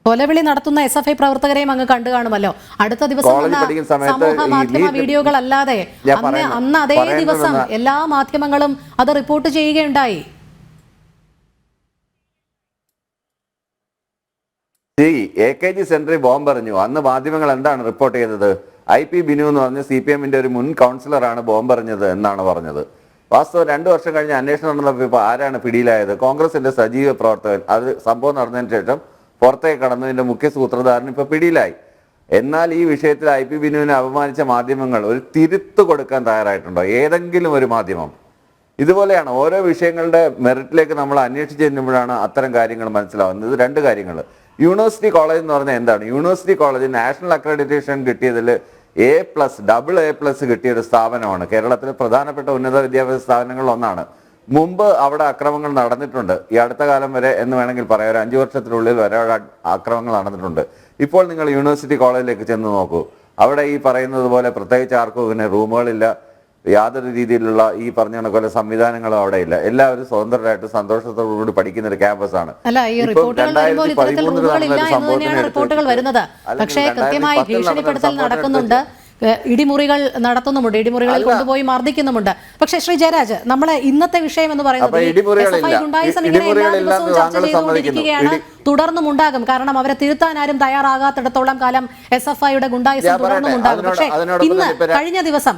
കൊലവിളി നടത്തുന്ന SFI പ്രവർത്തകരെയും അങ്ങ് കണ്ടു കാണുമല്ലോ. അടുത്ത ദിവസം സമൂഹ മാധ്യമ വീഡിയോകളല്ലാതെ അന്ന് അതേ ദിവസം എല്ലാ മാധ്യമങ്ങളും അത് റിപ്പോർട്ട് ചെയ്യുകയുണ്ടായി. AKG സെന്ററിൽ ബോംബെറിഞ്ഞു. അന്ന് മാധ്യമങ്ങൾ എന്താണ് റിപ്പോർട്ട് ചെയ്തത്? IP ബിനു എന്ന് പറഞ്ഞ CPMന്റെ ഒരു മുൻ കൗൺസിലറാണ് ബോംബെറിഞ്ഞത് എന്നാണ് പറഞ്ഞത്. വാസ്തവം 2 വർഷം കഴിഞ്ഞ് അന്വേഷണം നടന്നപ്പോൾ ആരാണ് പിടിയിലായത്? കോൺഗ്രസിന്റെ സജീവ പ്രവർത്തകൻ. അത് സംഭവം നടന്നതിന് ശേഷം പുറത്തേക്ക് കടന്നതിന്റെ മുഖ്യ സൂത്രധാരൻ ഇപ്പൊ പിടിയിലായി. എന്നാൽ ഈ വിഷയത്തിൽ IP ബിനുവിനെ അപമാനിച്ച മാധ്യമങ്ങൾ ഒരു തിരുത്തു കൊടുക്കാൻ തയ്യാറായിട്ടുണ്ടോ? ഏതെങ്കിലും ഒരു മാധ്യമം? ഇതുപോലെയാണ് ഓരോ വിഷയങ്ങളുടെ മെറിറ്റിലേക്ക് നമ്മൾ അന്വേഷിച്ച് ചെല്ലുമ്പോഴാണ് അത്തരം കാര്യങ്ങൾ മനസ്സിലാവുന്നത്. 2 കാര്യങ്ങൾ. യൂണിവേഴ്സിറ്റി കോളേജ് എന്ന് പറഞ്ഞാൽ എന്താണ്? യൂണിവേഴ്സിറ്റി കോളേജ് നാഷണൽ അക്രഡിറ്റേഷൻ കിട്ടിയതിൽ A+, AA+ കിട്ടിയ ഒരു സ്ഥാപനമാണ്. കേരളത്തിലെ പ്രധാനപ്പെട്ട ഉന്നത വിദ്യാഭ്യാസ സ്ഥാപനങ്ങളിൽ ഒന്നാണ്. മുമ്പ് അവിടെ അക്രമങ്ങൾ നടന്നിട്ടുണ്ട്. ഈ അടുത്ത കാലം വരെ എന്ന് വേണമെങ്കിൽ പറയാം, ഒരു 5 വർഷത്തിനുള്ളിൽ വരെ അക്രമങ്ങൾ നടന്നിട്ടുണ്ട്. ഇപ്പോൾ നിങ്ങൾ യൂണിവേഴ്സിറ്റി കോളേജിലേക്ക് ചെന്ന് നോക്കൂ. അവിടെ ഈ പറയുന്നത് പോലെ പ്രത്യേകിച്ച് ആർക്കും ഇങ്ങനെ റൂമുകളില്ല, യാതൊരു രീതിയിലുള്ള ഈ പറഞ്ഞ കണക്കുള്ള സംവിധാനങ്ങളും അവിടെ ഇല്ല. എല്ലാവരും സ്വതന്ത്രരായിട്ട് സന്തോഷത്തോടുകൂടി പഠിക്കുന്ന ഒരു ക്യാമ്പസാണ്. റിപ്പോർട്ടുകൾ വരുന്നത് പക്ഷേ കൃത്യമായി ഭീഷണിപ്പെടുത്തൽ നടക്കുന്നുണ്ട്, ഇടിമുറികൾ നടത്തുന്നുമുണ്ട്, ഇടിമുറികളിൽ കൊണ്ടുപോയി മർദ്ദിക്കുന്നുമുണ്ട്. പക്ഷേ ശ്രീ ജയരാജ്, നമ്മളെ ഇന്നത്തെ വിഷയം എന്ന് പറയുന്നത് എല്ലാ ദിവസവും ചർച്ച ചെയ്തുകൊണ്ടിരിക്കുകയാണ്, തുടർന്നും ഉണ്ടാകും. കാരണം അവരെ തിരുത്താൻ ആരും തയ്യാറാകാത്തിടത്തോളം കാലം SFIയുടെ ഗുണ്ടായിസം തുടർന്നും ഉണ്ടാകും. പക്ഷേ ഇന്ന് കഴിഞ്ഞ ദിവസം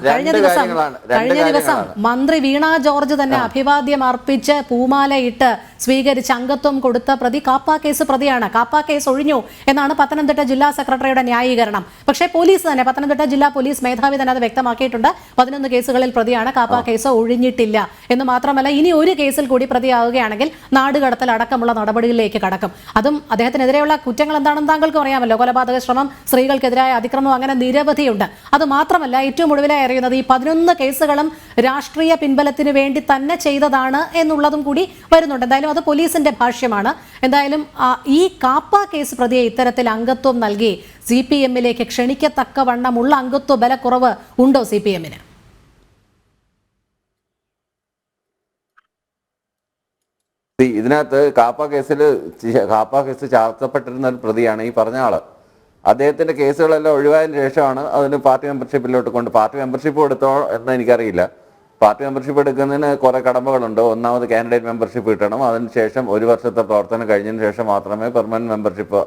മന്ത്രി വീണ ജോർജ് തന്നെ അഭിവാദ്യം അർപ്പിച്ച് പൂമാല ഇട്ട് സ്വീകരിച്ച് അംഗത്വം കൊടുത്ത പ്രതി കാപ്പ കേസ് പ്രതിയാണ്. കാപ്പ കേസ് ഒഴിഞ്ഞു എന്നാണ് പത്തനംതിട്ട ജില്ലാ സെക്രട്ടറിയുടെ ന്യായീകരണം. പക്ഷേ പോലീസ് തന്നെ, പത്തനംതിട്ട ജില്ലാ പോലീസ് മേധാവി തന്നെ അത് വ്യക്തമാക്കിയിട്ടുണ്ട്. 11 കേസുകളിൽ പ്രതിയാണ്, കാപ്പ കേസ് ഒഴിഞ്ഞിട്ടില്ല എന്ന് മാത്രമല്ല ഇനി ഒരു കേസിൽ കൂടി പ്രതിയാവുകയാണെങ്കിൽ നാടുകടത്തൽ അടക്കമുള്ള നടപടികളിലേക്ക് കടക്കും. അതും അദ്ദേഹത്തിനെതിരെയുള്ള കുറ്റങ്ങൾ എന്താണെന്ന് താങ്കൾക്കും അറിയാമല്ലോ. കൊലപാതക ശ്രമം, സ്ത്രീകൾക്കെതിരായ അതിക്രമം, അങ്ങനെ നിരവധിയുണ്ട്. അത് മാത്രമല്ല ഏറ്റവും ഒടുവിലായി അറിയുന്നത് ഈ 11 കേസുകളും രാഷ്ട്രീയ പിൻബലത്തിന് വേണ്ടി തന്നെ ചെയ്തതാണ് എന്നുള്ളതും കൂടി വരുന്നുണ്ട്. എന്തായാലും അത് പോലീസിന്റെ ഭാഷ്യമാണ്. എന്തായാലും ഈ കാപ്പ കേസ് പ്രതിയെ ഇത്തരത്തിൽ അംഗത്വം നൽകി CPM-ലേക്ക് ക്ഷണിക്കത്തക്കവണ്ണമുള്ള അംഗത്വ ബലക്കുറവ് ഉണ്ടോ CPM-ന്? ഇതിനകത്ത് കാപ്പ കേസ് ചാർത്തപ്പെട്ടിരുന്ന ഒരു പ്രതിയാണ് ഈ പറഞ്ഞ ആള്. അദ്ദേഹത്തിന്റെ കേസുകളെല്ലാം ഒഴിവായതിനു ശേഷമാണ് അതിന് പാർട്ടി മെമ്പർഷിപ്പിലോട്ട് പാർട്ടി മെമ്പർഷിപ്പ് എടുത്തോ എന്ന് എനിക്കറിയില്ല. പാർട്ടി മെമ്പർഷിപ്പ് എടുക്കുന്നതിന് കുറെ കടമകളുണ്ട്. ഒന്നാമത് കാൻഡിഡേറ്റ് മെമ്പർഷിപ്പ് കിട്ടണം. അതിനുശേഷം 1 വർഷത്തെ പ്രവർത്തനം കഴിഞ്ഞതിന് ശേഷം മാത്രമേ പെർമനന്റ് മെമ്പർഷിപ്പ്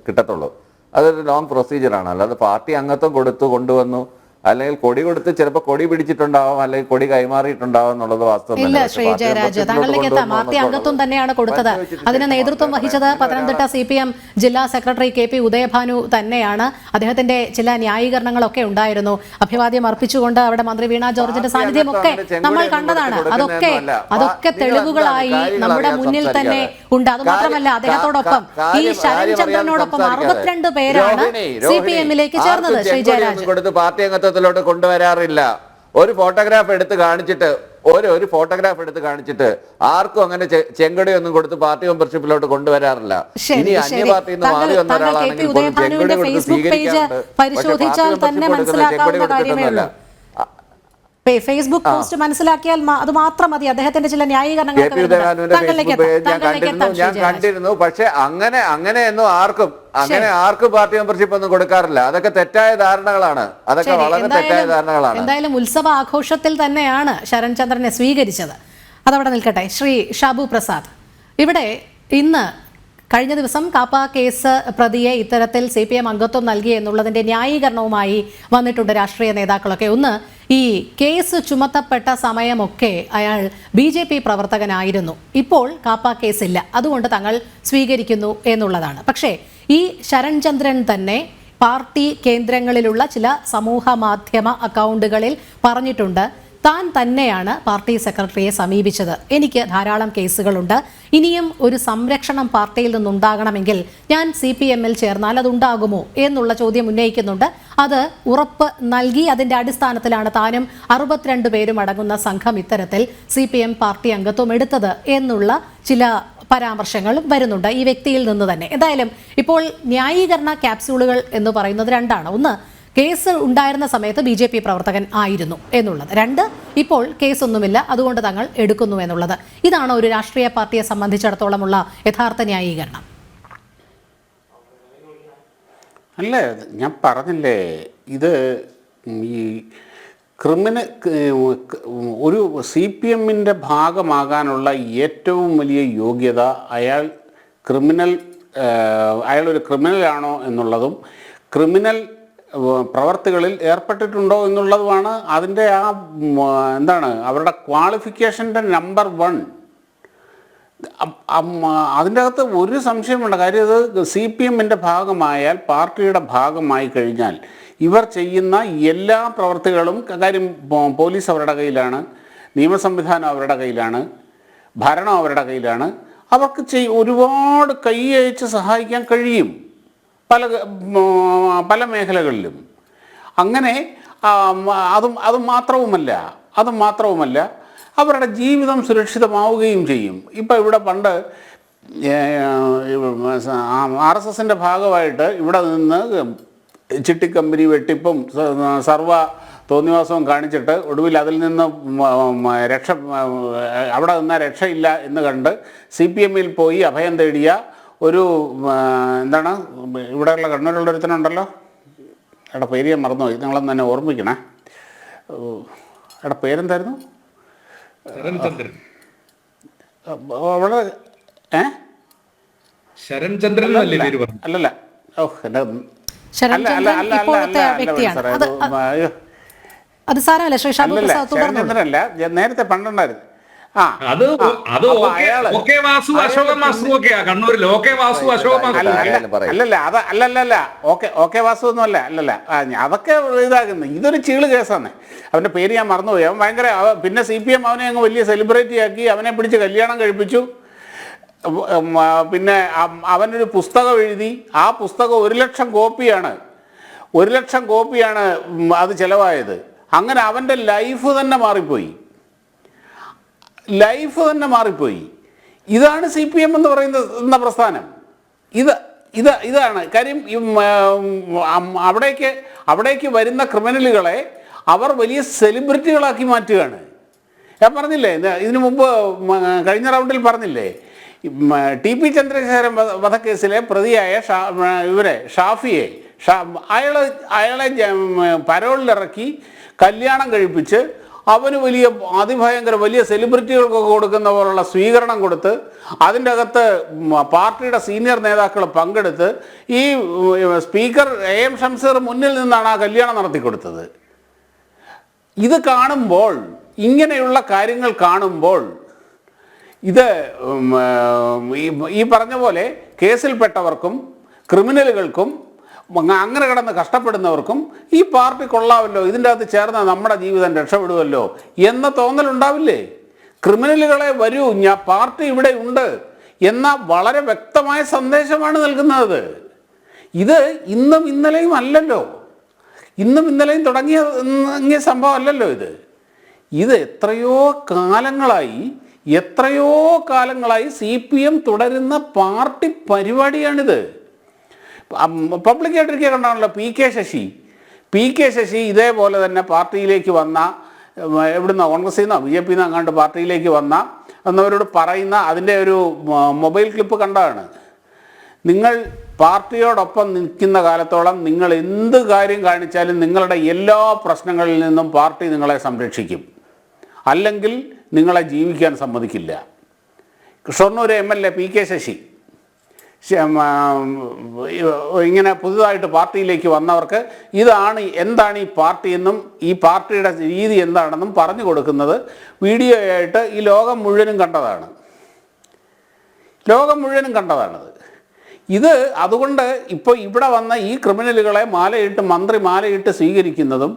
കിട്ടത്തുള്ളൂ. അതൊരു ലോങ് പ്രൊസീജിയറാണ്. അല്ലാതെ പാർട്ടി അംഗത്വം കൊണ്ടുവന്നു അല്ലെങ്കിൽ കൊടി കൊടുത്ത് ചിലപ്പോൾ കൊടി പിടിച്ചിട്ടുണ്ടാവും, അല്ലെങ്കിൽ കൊടി കൈമാറിയിട്ടുണ്ടാവും എന്നുള്ളത് ഇല്ല. ശ്രീ ജയരാജ്, താങ്കളിലേക്ക് എത്താം. പാർട്ടി അംഗത്വം തന്നെയാണ് കൊടുത്തത്. അതിന് നേതൃത്വം വഹിച്ചത് പത്തനംതിട്ട CPM ജില്ലാ സെക്രട്ടറി KP ഉദയഭാനു തന്നെയാണ്. അദ്ദേഹത്തിന്റെ ചില ന്യായീകരണങ്ങളൊക്കെ ഉണ്ടായിരുന്നു. അഭിവാദ്യം അർപ്പിച്ചുകൊണ്ട് അവിടെ മന്ത്രി വീണ ജോർജിന്റെ സാന്നിധ്യമൊക്കെ നമ്മൾ കണ്ടതാണ്. അതൊക്കെ തെളിവുകളായി നമ്മുടെ മുന്നിൽ തന്നെ ഉണ്ട്. അതുമാത്രമല്ല, അദ്ദേഹത്തോടൊപ്പം ഈ ശരൺചന്ദ്രനോടൊപ്പം 62 പേരാണ് CPM-ലേക്ക് ചേർന്നത്. ശ്രീ ജയരാജ്, പാർട്ടി അംഗത്വത്തിലോട്ട് കൊണ്ടുവരാറില്ല. ഒരു ഫോട്ടോഗ്രാഫ് എടുത്ത് കാണിച്ചിട്ട് ആർക്കും അങ്ങനെ ചെങ്കടിയൊന്നും കൊടുത്ത് പാർട്ടി മെമ്പർഷിപ്പിലോട്ട് കൊണ്ടുവരാറില്ല. ഇനി അന്യ പാർട്ടിയിൽ നിന്ന് മാറി വന്ന ഒരാളാണെങ്കിൽ ചെങ്കടി കൊടുത്ത് സ്വീകരിക്കാറുണ്ട്. പരിശോധിച്ചാൽ തന്നെ മനസ്സിലാക്കാവുന്ന കാര്യമേ ഉള്ളൂ. ഫേസ്ബുക്ക് പോസ്റ്റ് മനസ്സിലാക്കിയാൽ അത് മാത്രം മതി. അദ്ദേഹത്തിന്റെ ചില ന്യായീകരണങ്ങൾ ഞാൻ കണ്ടിരുന്നു. പക്ഷെ അങ്ങനെയൊന്നും ആർക്കും പാർട്ടി മെമ്പർഷിപ്പ് ഒന്നും കൊടുക്കാറില്ല. അതൊക്കെ തെറ്റായ ധാരണകളാണ്. എന്തായാലും ഉത്സവ ആഘോഷത്തിൽ തന്നെയാണ് ശരൺചന്ദ്രനെ സ്വീകരിച്ചത്. അതവിടെ നിൽക്കട്ടെ. ശ്രീ ഷാബു പ്രസാദ്, ഇവിടെ കഴിഞ്ഞ ദിവസം കാപ്പ കേസ് പ്രതിയെ ഇത്തരത്തിൽ CPM അംഗത്വം നൽകി എന്നുള്ളതിന്റെ ന്യായീകരണവുമായി വന്നിട്ടുണ്ട് രാഷ്ട്രീയ നേതാക്കളൊക്കെ. ഈ കേസ് ചുമത്തപ്പെട്ട സമയമൊക്കെ അയാൾ BJP പ്രവർത്തകനായിരുന്നു. ഇപ്പോൾ കാപ്പ കേസില്ല, അതുകൊണ്ട് തങ്ങൾ സ്വീകരിക്കുന്നു എന്നുള്ളതാണ്. പക്ഷേ ഈ ശരൺചന്ദ്രൻ തന്നെ പാർട്ടി കേന്ദ്രങ്ങളിലുള്ള ചില സമൂഹ മാധ്യമ അക്കൗണ്ടുകളിൽ പറഞ്ഞിട്ടുണ്ട്, താൻ തന്നെയാണ് പാർട്ടി സെക്രട്ടറിയെ സമീപിച്ചത്. എനിക്ക് ധാരാളം കേസുകളുണ്ട്. ഇനിയും ഒരു സംരക്ഷണം പാർട്ടിയിൽ നിന്നുണ്ടാകണമെങ്കിൽ ഞാൻ CPM-ൽ ചേർന്നാൽ അതുണ്ടാകുമോ എന്നുള്ള ചോദ്യം ഉന്നയിക്കുന്നുണ്ട്. അത് ഉറപ്പ് നൽകി അതിന്റെ അടിസ്ഥാനത്തിലാണ് താനും 62 പേരും അടങ്ങുന്ന സംഘം ഇത്തരത്തിൽ CPM പാർട്ടി അംഗത്വം എടുത്തത് എന്നുള്ള ചില പരാമർശങ്ങൾ വരുന്നുണ്ട് ഈ വ്യക്തിയിൽ നിന്ന് തന്നെ. എന്തായാലും ഇപ്പോൾ ന്യായീകരണ ക്യാപ്സ്യൂളുകൾ എന്ന് പറയുന്നത് രണ്ടാണ്. ഒന്ന്, കേസ് ഉണ്ടായിരുന്ന സമയത്ത് BJP പ്രവർത്തകൻ ആയിരുന്നു എന്നുള്ളത്. 2, ഇപ്പോൾ കേസൊന്നുമില്ല, അതുകൊണ്ട് തങ്ങൾ എടുക്കുന്നു എന്നുള്ളത്. ഇതാണ് ഒരു രാഷ്ട്രീയ പാർട്ടിയെ സംബന്ധിച്ചിടത്തോളമുള്ള യഥാർത്ഥ ന്യായീകരണം. അല്ലേ, ഞാൻ പറഞ്ഞില്ലേ, ഇത് ഈ ഒരു CPM-ന്റെ ഭാഗമാകാനുള്ള ഏറ്റവും വലിയ യോഗ്യത അയാളൊരു ക്രിമിനലാണോ എന്നുള്ളതും ക്രിമിനൽ പ്രവർത്തികളിൽ ഏർപ്പെട്ടിട്ടുണ്ടോ എന്നുള്ളതുമാണ് അതിൻ്റെ അവരുടെ ക്വാളിഫിക്കേഷൻ്റെ നമ്പർ 1. അതിൻ്റെ അകത്ത് ഒരു സംശയമുണ്ട്. കാര്യം ഇത് CPM-ന്റെ ഭാഗമായാൽ, പാർട്ടിയുടെ ഭാഗമായി കഴിഞ്ഞാൽ ഇവർ ചെയ്യുന്ന എല്ലാ പ്രവർത്തികളും, കാര്യം പോലീസ് അവരുടെ കയ്യിലാണ്, നിയമസംവിധാനം അവരുടെ കയ്യിലാണ്, ഭരണം അവരുടെ കയ്യിലാണ്. അവർക്ക് ഒരുപാട് കൈ അയച്ച് സഹായിക്കാൻ കഴിയും പല മേഖലകളിലും. അങ്ങനെ അത് മാത്രവുമല്ല അവരുടെ ജീവിതം സുരക്ഷിതമാവുകയും ചെയ്യും. ഇപ്പം ഇവിടെ പണ്ട് RSSന്റെ ഭാഗമായിട്ട് ഇവിടെ നിന്ന് ചിട്ടിക്കമ്പനി വെട്ടിപ്പും സർവ തോന്നിവാസവും കാണിച്ചിട്ട് ഒടുവിൽ അതിൽ നിന്ന് അവിടെ നിന്ന് രക്ഷയില്ല എന്ന് കണ്ട് CPM-ൽ പോയി അഭയം തേടിയ ഒരു ഇവിടെയുള്ള കണ്ണൂരുള്ള ഒരുത്തനുണ്ടല്ലോ, എടാ പേര് ഞാൻ മറന്നുപോയി, നിങ്ങളൊന്ന് തന്നെ ഓർമ്മിക്കണേ. എടാ പേരെന്തായിരുന്നു? വളരെ ശരൺചന്ദ്രൻ അല്ലല്ല, ശരൺചന്ദ്രനല്ല, നേരത്തെ പണ്ടുണ്ടായിരുന്നു. ഓക്കെ വാസു ഒന്നും അല്ലല്ല, അതൊക്കെ ഇതാകുന്നു. ഇതൊരു ചീള് കേസാണ്. അവന്റെ പേര് ഞാൻ മറന്നുപോയി. അവൻ ഭയങ്കര, പിന്നെ CPM അവനെ അങ്ങ് വലിയ സെലിബ്രിറ്റി ആക്കി, അവനെ പിടിച്ച് കല്യാണം കഴിപ്പിച്ചു. പിന്നെ അവനൊരു പുസ്തകം എഴുതി, ആ പുസ്തകം 1,00,000 കോപ്പിയാണ്, 1,00,000 കോപ്പിയാണ് അത് ചിലവായത്. അങ്ങനെ അവൻ്റെ ലൈഫ് തന്നെ മാറിപ്പോയി. ഇതാണ് CPM എന്ന് പറയുന്ന പ്രസ്ഥാനം. ഇതാണ് കാര്യം. അവിടേക്ക് വരുന്ന ക്രിമിനലുകളെ അവർ വലിയ സെലിബ്രിറ്റികളാക്കി മാറ്റുകയാണ്. ഞാൻ പറഞ്ഞില്ലേ, ഇതിനു മുമ്പ് കഴിഞ്ഞ റൗണ്ടിൽ പറഞ്ഞില്ലേ, TP ചന്ദ്രശേഖരൻ വധക്കേസിലെ പ്രതിയായ ഷാഫിയെ അയാളെ പരോളിലിറക്കി കല്യാണം കഴിപ്പിച്ച് അവന് അതിഭയങ്കര വലിയ സെലിബ്രിറ്റികൾക്കൊക്കെ കൊടുക്കുന്ന പോലുള്ള സ്വീകരണം കൊടുത്ത് അതിൻ്റെ അകത്ത് പാർട്ടിയുടെ സീനിയർ നേതാക്കൾ പങ്കെടുത്ത് ഈ സ്പീക്കർ AM ഷംസീർ മുന്നിൽ നിന്നാണ് ആ കല്യാണം നടത്തി കൊടുത്തത്. ഇത് കാണുമ്പോൾ, ഇങ്ങനെയുള്ള കാര്യങ്ങൾ കാണുമ്പോൾ, ഇത് ഈ പറഞ്ഞ പോലെ കേസിൽപ്പെട്ടവർക്കും ക്രിമിനലുകൾക്കും അങ്ങനെ കിടന്ന് കഷ്ടപ്പെടുന്നവർക്കും ഈ പാർട്ടി കൊള്ളാമല്ലോ, ഇതിൻ്റെ അകത്ത് ചേർന്ന നമ്മുടെ ജീവിതം രക്ഷപ്പെടുമല്ലോ എന്ന തോന്നലുണ്ടാവില്ലേ? ക്രിമിനലുകളെ വരൂ, പാർട്ടി ഇവിടെ ഉണ്ട് എന്ന വളരെ വ്യക്തമായ സന്ദേശമാണ് നൽകുന്നത്. ഇത് ഇന്നും ഇന്നലെയും അല്ലല്ലോ, ഇന്നും ഇന്നലെയും തുടങ്ങിയ സംഭവം അല്ലല്ലോ. ഇത് എത്രയോ കാലങ്ങളായി CPM തുടരുന്ന പാർട്ടി പരിപാടിയാണിത്. പബ്ലിക്കായിട്ടിരിക്കുക കണ്ടാണല്ലോ PK ശശി ഇതേപോലെ തന്നെ പാർട്ടിയിലേക്ക് വന്ന, എവിടുന്നോ കോൺഗ്രസിൽ നിന്നോ BJP നിന്നോ അങ്ങാണ്ട് പാർട്ടിയിലേക്ക് എന്നവരോട് പറയുന്ന അതിൻ്റെ ഒരു മൊബൈൽ ക്ലിപ്പ് കണ്ടതാണ്. നിങ്ങൾ പാർട്ടിയോടൊപ്പം നിൽക്കുന്ന കാലത്തോളം നിങ്ങൾ എന്ത് കാര്യം കാണിച്ചാലും നിങ്ങളുടെ എല്ലാ പ്രശ്നങ്ങളിൽ നിന്നും പാർട്ടി നിങ്ങളെ സംരക്ഷിക്കും, അല്ലെങ്കിൽ നിങ്ങളെ ജീവിക്കാൻ സമ്മതിക്കില്ല. ഷൊർണൂർ MLA PK ശശി ഇങ്ങനെ പുതുതായിട്ട് പാർട്ടിയിലേക്ക് വന്നവർക്ക് എന്താണ് ഈ പാർട്ടി എന്നും ഈ പാർട്ടിയുടെ രീതി എന്താണെന്നും പറഞ്ഞു കൊടുക്കുന്നത് വീഡിയോ ആയിട്ട് ഈ ലോകം മുഴുവനും കണ്ടതാണത്. അതുകൊണ്ട് ഇപ്പോൾ ഇവിടെ വന്ന ഈ ക്രിമിനലുകളെ മന്ത്രി മാലയിട്ട് സ്വീകരിക്കുന്നതും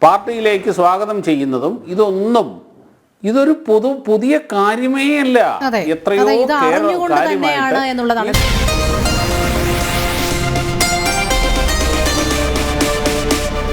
പാർട്ടിയിലേക്ക് സ്വാഗതം ചെയ്യുന്നതും ഇതൊരു പുതിയ കാര്യമേ അല്ല. എത്രയോ കാര്യമായി